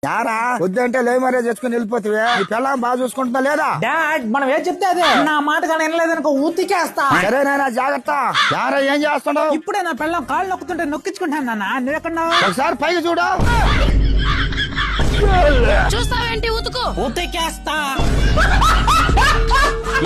యారా వద్దంటే లే మరే చేసుకుని వెళ్ళిపోతావే నీ పిల్లం బాగా చూసుకుంటుందా లేదా? డాడ్ మనం ఏం చెప్తే అదే నా మాట కానీ వినలేదనుకో ఉతికేస్తా. సరేనా జాగ్రత్త. యారా ఏం చేస్తున్నావు? ఇప్పుడే నా పిల్లం కాళ్ళు నొక్కుతుంటే నొక్కించుకుంటాను నాన్న. నువ్వెక్కడున్నావు? ఒకసారి పైకి చూడు. చూస్తావేంటి ఉతుకు. ఉతికేస్తా.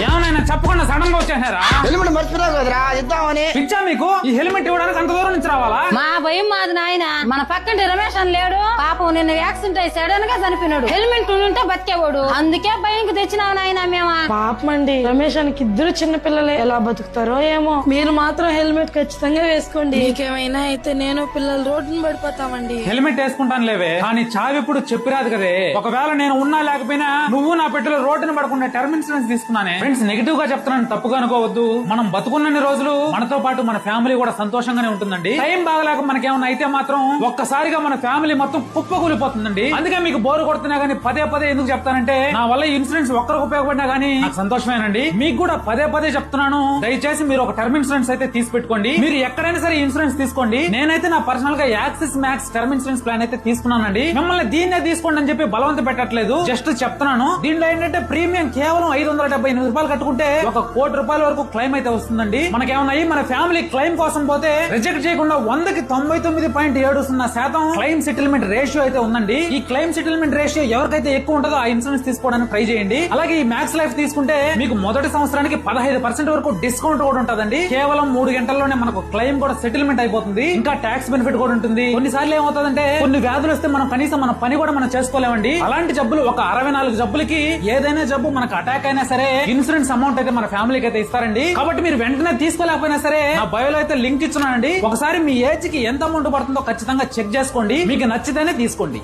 ఏమన్నా చెప్పకుండా సడన్ గా వచ్చేసారా? హెల్మెట్ మర్చిపోయావు కదరా ఇద్దామని. పిచ్చా మీకు? ఈ హెల్మెట్ ఇవ్వడానికి అంత దూరం నుంచి రావాలా? మా భయం మాది నాయన. మన పక్కంటి రమేష్ అని లేడు పాపం, నిన్న యాక్సిడెంట్ అయి సడన్ గా చనిపోయినాడు. హెల్మెట్ ఉంటే బతికేవాడు, అందుకే భయంకి తెచ్చినావు నాయన మేము. పాపమండి రమేష్ అనికి ఇద్దరు చిన్న పిల్లలే, ఎలా బతుకుతారో ఏమో. మీరు మాత్రం హెల్మెట్ ఖచ్చితంగా వేసుకోండి. మీకేమైనా అయితే నేను పిల్లలు రోడ్డును పడిపోతామండి. హెల్మెట్ వేసుకుంటాను లేవే, కానీ చావిప్పుడు చెప్పిరాదు కదే. ఒకవేళ నేను ఉన్నా లేకపోయినా నువ్వు నా పెట్టెలో రోడ్డును పడకుండా టర్మ్ ఇన్సూరెన్స్ తీసుకున్నానే. ఫ్రెండ్స్ నెగిటివ్ గా చెప్తున్నాను, తప్పుగా అనుకోవద్దు. మనం బతుకున్నన్ని రోజులు మనతో పాటు మన ఫ్యామిలీ కూడా సంతోషంగానే ఉంటుందండి. టైం బాగలేక మనకేమన్నా అయితే మాత్రం ఒక్కసారిగా మన ఫ్యామిలీ మొత్తం కుప్పకూలిపోతుందండి. అందుకే మీకు బోరు కొడుతున్నా గానీ పదే పదే ఎందుకు చెప్తానంటే, నా వల్ల ఇన్సూరెన్స్ ఒక్కరికి ఉపయోగపడినా గానీ నాకు సంతోషమేనండి. మీకు కూడా పదే పదే చెప్తున్నాను, దయచేసి మీరు ఒక టర్మ్ ఇన్సూరెన్స్ అయితే తీసి పెట్టుకోండి. మీరు ఎక్కడైనా సరే ఇన్సూరెన్స్ తీసుకోండి. నేనైతే నా పర్సనల్ గా axis max term insurance plan అయితే తీసుకున్నానండి. మిమ్మల్ని దీన్నే తీసుకోండి అని చెప్పి బలవంత పెట్టట్లేదు, జస్ట్ చెప్తున్నాను. దీంట్లో ఏంటంటే ప్రీమియం కేవలం 578 రూపాయలు కట్టుకుంటే 1 కోటి రూపాయల వరకు క్లైమ్ అయితే వస్తుందండి. మనకేమన్నా మన ఫ్యామిలీ క్లైమ్ కోసం పోతే రిజెక్ట్ చేయకుండా 100కి 99.7% క్లైమ్ సెటిల్మెంట్ రేషియో అయితే ఉందండి. ఈ క్లైమ్ సెటిల్మెంట్ రేషియో ఎవరికైతే ఎక్కువ ఉంటుందో ఆ ఇన్సూరెన్స్ తీసుకోవడానికి ట్రై చేయండి. అలాగే ఈ మ్యాక్స్ లైఫ్ తీసుకుంటే మీకు మొదటి సంవత్సరానికి 15% వరకు డిస్కౌంట్ కూడా ఉంటుందండి. కేవలం 3 గంటల్లోనే మనకు క్లైమ్ కూడా సెటిల్మెంట్ అయిపోతుంది. ఇంకా ట్యాక్స్ బెనిఫిట్ కూడా ఉంటుంది. కొన్నిసార్లు ఏమవుతుందంటే కొన్ని వ్యాధులు వస్తే మనం కనీసం మన పని కూడా మనం చేసుకోలేమండి. అలాంటి జబ్బులు ఒక 64 జబ్బులకి ఏదైనా జబ్బు మనకు అటాక్ అయినా సరే ఇన్సూరెన్స్ అమౌంట్ అయితే మన ఫ్యామిలీకి అయితే ఇస్తారండి. కాబట్టి మీరు వెంటనే తీసుకోలేకపోయినా సరే నా బయోలో అయితే లింక్ ఇచ్చున్నానండి. ఒకసారి మీ ఏజ్ కి ఎంత అమౌంట్ పడుతుందో ఖచ్చితంగా చెక్ చేసుకోండి. మీకు నచ్చితేనే తీసుకోండి.